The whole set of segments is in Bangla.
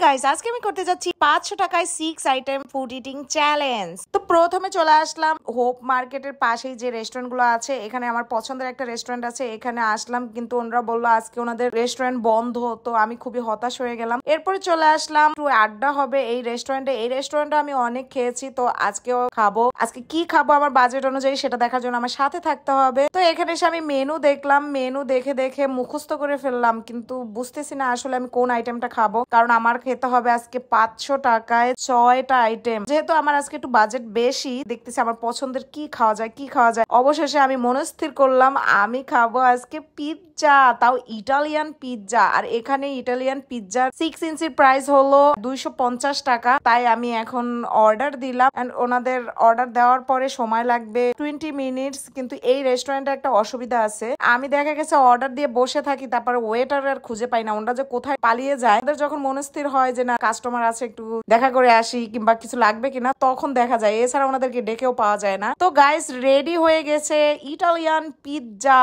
গাইস, আজকে আমি করতে যাচ্ছি 500 টাকায় 6 আইটেম ফুড ইটিং চ্যালেঞ্জ। তো প্রথমে চলে আসলাম হোপ মার্কেটের পাশেই যে রেস্টুরেন্ট গুলো আছে, এখানে আমার পছন্দের একটা রেস্টুরেন্ট আছে, এখানে আসলাম কিন্তু ওনারা বললো আজকে ওনাদের রেস্টুরেন্ট বন্ধ। তো আমি খুবই হতাশ হয়ে গেলাম। এরপরে চলে আসলাম একটু আড্ডা হবে এই রেস্টুরেন্টে। এই রেস্টুরেন্টে আমি অনেক খেয়েছি, তো আজকেও খাবো। আজকে কি খাবো আমার বাজেট অনুযায়ী সেটা দেখার জন্য আমার সাথে থাকতে হবে। তো এখানে এসে আমি মেনু দেখলাম, মেনু দেখে দেখে মুখস্থ করে ফেললাম, কিন্তু বুঝতেছি না আসলে আমি কোন আইটেমটা খাবো, কারণ আমার খেতে হবে আজকে 500 টাকায় 6টা আইটেম। যেহেতু আমার আজকে একটু বাজেট বেশি, দেখতেছি আমার পছন্দের কি খাওয়া যায় কি খাওয়া যায়। অবশেষে আমি মনস্থির করলাম আমি খাবো আজকে পিৎজা, তাও ইটালিয়ান পিৎজা। আর এখানে ইটালিয়ান পিৎজার 6 ইঞ্চির প্রাইস হলো 250 টাকা। তাই আমি এখন অর্ডার দিলাম, এন্ড ওনাদের অর্ডার দেওয়ার পরে সময় লাগবে 20 মিনিটস। কিন্তু এই রেস্টুরেন্টে একটা অসুবিধা আছে, আমি দেখা গেছে অর্ডার দিয়ে বসে থাকি, তারপরে ওয়েটার আর খুঁজে পাই না, ওনারা যে কোথায় পালিয়ে যায়। ওদের যখন মনস্থির হয় যে না কাস্টমার আছে একটু দেখা করে আসি কিংবা কিছু লাগবে কিনা, তখন দেখা যায়, এছাড়া ওনাদেরকে ডেকেও পাওয়া যায় না। তো গাইস, রেডি হয়ে গেছে ইটালিয়ান পিৎজা।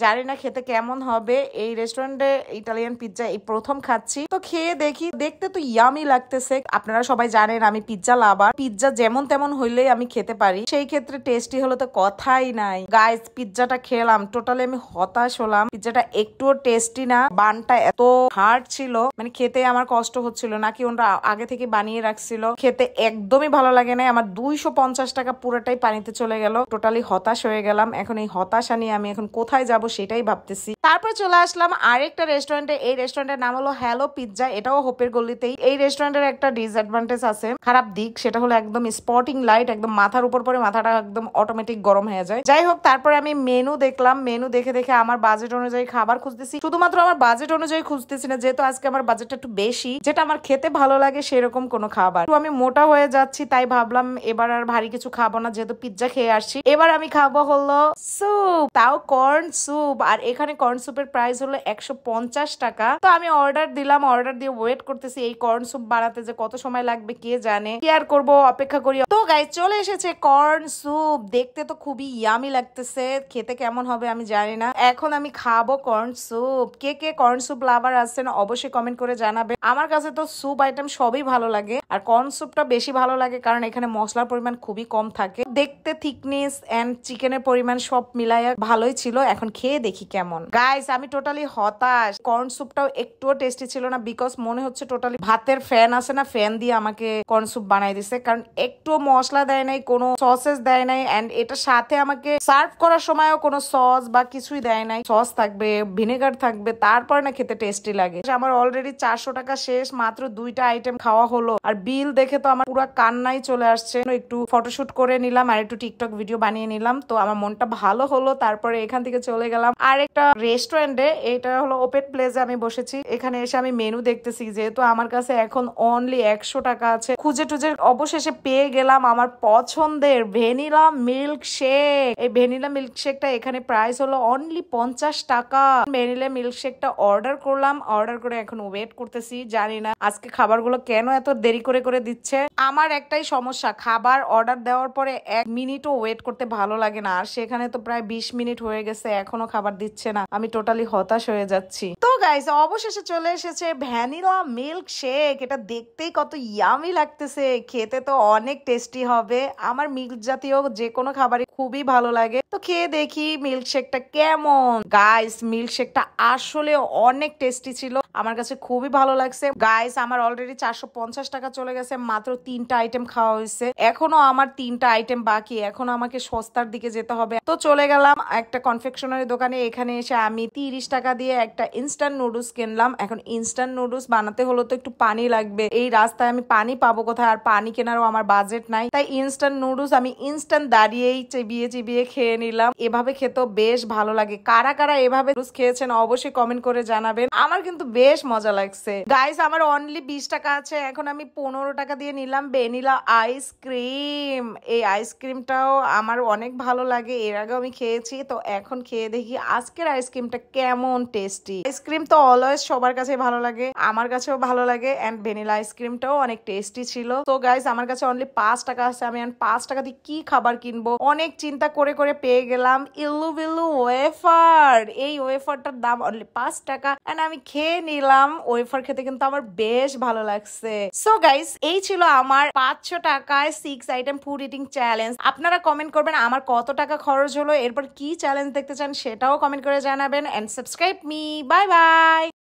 জানি না খেতে কেমন হবে। এই রেস্টুরেন্টে ইটালিয়ান পিৎজা এই প্রথম খাচ্ছি, তো খেয়ে দেখি। দেখতে তো ইয়ামি লাগতেছে। আপনারা সবাই জানেন আমি পিৎজা লাভার, পিৎজা যেমন তেমন হইলেই আমি খেতে পারি, সেই ক্ষেত্রে টেস্টি হলো তো কথাই নাই। গাইস, পিৎজাটা খেলাম, টোটালি আমি হতাশ হলাম। পিৎজাটা একটুও টেস্টি না, বানটা এত হার্ড ছিল, মানে খেতে আমার কষ্ট হচ্ছিল। নাকি ওরা আগে থেকে বানিয়ে রাখছিল, খেতে একদমই ভালো লাগে না। আমার 250 টাকা পুরোটাই পানিতে চলে গেল, টোটালি হতাশ হয়ে গেলাম। এখন এই হতাশা নিয়ে আমি এখন কোথায় যাব সেটাই ভাবতেছি। তারপর চলে আসলাম আরেকটা রেস্টুরেন্টে। এই রেস্টুরেন্টের নাম হলো হ্যালো পিৎজা, এটাও হোপের গলিতেই। এই রেস্টুরেন্টের একটা ডিসঅ্যাডভান্টেজ আছে, খারাপ দিক, সেটা হলো একদম স্পটিং লাইট একদম মাথার উপর পরে মাথাটা একদম অটোমেটিক গরম হয়ে যায়। যাই হোক, তারপরে আমি মেনু দেখলাম, মেনু দেখে দেখে আমার বাজেট অনুযায়ী খাবার খুঁজতেছি। শুধুমাত্র আমার বাজেট অনুযায়ী খুঁজতেছি না, যেহেতু আজকে আমার বাজেটটা একটু বেশি, যেটা আমার খেতে ভালো লাগে সেরকম কোনো খাবার। তো আমি মোটা হয়ে যাচ্ছি, তাই ভাবলাম এবার আর ভারী কিছু খাবো না, যেহেতু পিৎজা খেয়ে আসছি। এবার আমি খাবো হলো স্যুপ, তাও কর্ন স্যুপ। আর এখানে কর্ন স্যুপের প্রাইস হলো 150 টাকা। তো আমি অর্ডার দিলাম, অর্ডার দিয়ে ওয়েট করতেছি এই কর্ন স্যুপ বানাতে যে কত সময় লাগবে কে জানে। কি আর করবো, অপেক্ষা করি। তো গাইস, চলে এসেছে কর্ন স্যুপ। দেখতে তো খুবই ইয়ামি লাগতেছে, খেতে কেমন হবে আমি জানি না। এখন আমি খাবো কর্ন স্যুপ। কে কে কর্ন স্যুপ লাভার আছেন অবশ্যই কমেন্ট করে জানাবে। আমার কাছে তো স্যুপ আইটেম সবই ভালো লাগে, আর কর্ন স্যুপটা বেশি ভালো লাগে কারণ এখানে মশলার পরিমাণ খুবই কম থাকে। দেখতে থিকনেস এন্ড চিকেনের পরিমাণ সব মিলাইয়া ভালোই ছিল। এখন খেয়ে দেখি কেমন। গাইস, আমি টোটালি হতাশ। কর্ন স্যুপটাও একটুও টেস্টি ছিল না, বিকজ মনে হচ্ছে টোটালি ভাতের ফ্যান আছে না, ফ্যান দিয়ে আমাকে কর্ন স্যুপ বানাই দিছে। কারণ একটু মশলা দেয় নাই, কোনো সসেস দেয় নাই, এন্ড এটা সাথে আমাকে সার্ভ করার সময়ও কোনো সস বা কিছুই দেয় নাই। সস থাকবে, ভিনেগার থাকবে, তারপর না খেতে টেস্টি লাগে। আমার অলরেডি 400 টাকা শেষ, মাত্র 2টা আইটেম খাওয়া হলো। আর বিল দেখে তো আমার পুরো কান্নাই চলে আসছে। একটু ফটোশুট করে নিলাম আর একটু টিকটক ভিডিও বানিয়ে নিলাম, তো আমার মনটা ভালো হলো। তারপরে এখান থেকে চলে গেলাম আরেকটা রেস্টুরেন্টে, এটা হলো ওপেন প্লেসে আমি বসেছি। এখানে এসে আমি মেনু দেখতেছি, যেহেতু আমার কাছে এখন অনলি 100 টাকা আছে। খুঁজে টুজে অবশেষে পেয়ে গেলাম আমার পছন্দের ভ্যানিলা মিল্ক শেক। এই ভ্যানিলা মিল্ক শেকটা এখানে প্রাইস হলো অনলি 50 টাকা। ভ্যানিলা মিল্ক শেকটা অর্ডার করলাম, অর্ডার করে এখন ওয়েট করতেছি। জানি না আজকে খাবারগুলো কেন এত দেরি করে করে দিচ্ছে। আমার একটাই সমস্যা, খাবার অর্ডার দেওয়ার পরে 1 মিনিটও ওয়েট করতে ভালো লাগে না, আর সেখানে তো প্রায় 20 মিনিট হয়ে গেছে, এখনো খাবার দিচ্ছে না। আমি টোটালি হতাশ হয়ে যাচ্ছি। তো গাইস, অবশেষে চলে এসেছে ভ্যানিলা মিল্ক শেক। এটা দেখতেই কত ইয়ামি লাগতেছে, খেতে তো অনেক টেস্টি হবে। আমার মিল্ক জাতীয় যে কোনো খাবারই খুবই ভালো লাগে। তো খেয়ে দেখি মিল্ক শেকটা কেমন। গাইস, মিল্ক শেকটা আসলে অনেক টেস্টি ছিল, আমার কাছে খুবই ভালো লাগছে। গাইস, আমার অলরেডি 450 টাকা চলে গেছে, মাত্র 3টা আইটেম খাওয়া হয়েছে। এখনো আমার 3টা আইটেম বাকি, এখন আমাকে সস্তার দিকে যেতে হবে। তো চলে গেলাম একটা কনফেকশনারি দোকানে। এখানে এসে আমি 30 টাকা দিয়ে একটা ইনস্ট্যান্ট নুডলস কিনলাম। এখন ইনস্ট্যান্ট নুডলস বানাতে হলো তো একটু পানি লাগবে, এই রাস্তায় আমি পানি পাবো কোথায়, আর পানি কেনারও আমার বাজেট নাই। তাই ইনস্ট্যান্ট নুডলস আমি ইনস্ট্যান্ট দাঁড়িয়েই চিবিয়ে চিবিয়ে খেয়ে নিলাম। এভাবে খেতেও বেশ ভালো লাগে। কারা কারা এভাবে নুডলস খেয়েছেন অবশ্যই কমেন্ট করে জানাবেন, আমার কিন্তু বেশ মজা লাগছে। গাইস, আমার অনলি 20 টাকা আছে, এখন আমি 15 টাকা দিয়ে নিলাম ভ্যানিলা আইসক্রিম। এই আইসক্রিমটাও আমার অনেক ভালো লাগে, এর আগে আমি খেয়েছি। তো এখন খেয়ে দেখি আজকের আইসক্রিমটা কেমন টেস্টি। আইসক্রিম তো অলওয়েজ সবার কাছে ভালো লাগে, আমার কাছেও ভালো লাগে, এন্ড ভ্যানিলা আইসক্রিমটাও অনেক টেস্টি ছিল। তো গাইস, আমার কাছে অনলি 5 টাকা আছে, আমি 5 টাকা দিয়ে কি খাবার কিনবো, অনেক চিন্তা করে করে পেয়ে গেলাম ইল্লু বিল্লু ওয়েফার। এই ওয়েফারটার দাম অনলি 5 টাকা, এন্ড আমি খেয়ে নিলাম। ওয়েফার খেতে কিন্তু আমার বেশ ভালো লাগছে। সো গাইস, এই ছিল আমার 500 টাকায় 6 আইটেম ফুড ইটিং চ্যালেঞ্জ। আপনারা কমেন্ট করবেন আমার কত টাকা খরচ হলো, এরপর কি চ্যালেঞ্জ দেখতে চান সেটাও কমেন্ট করে জানাবেন। And subscribe me. Bye by.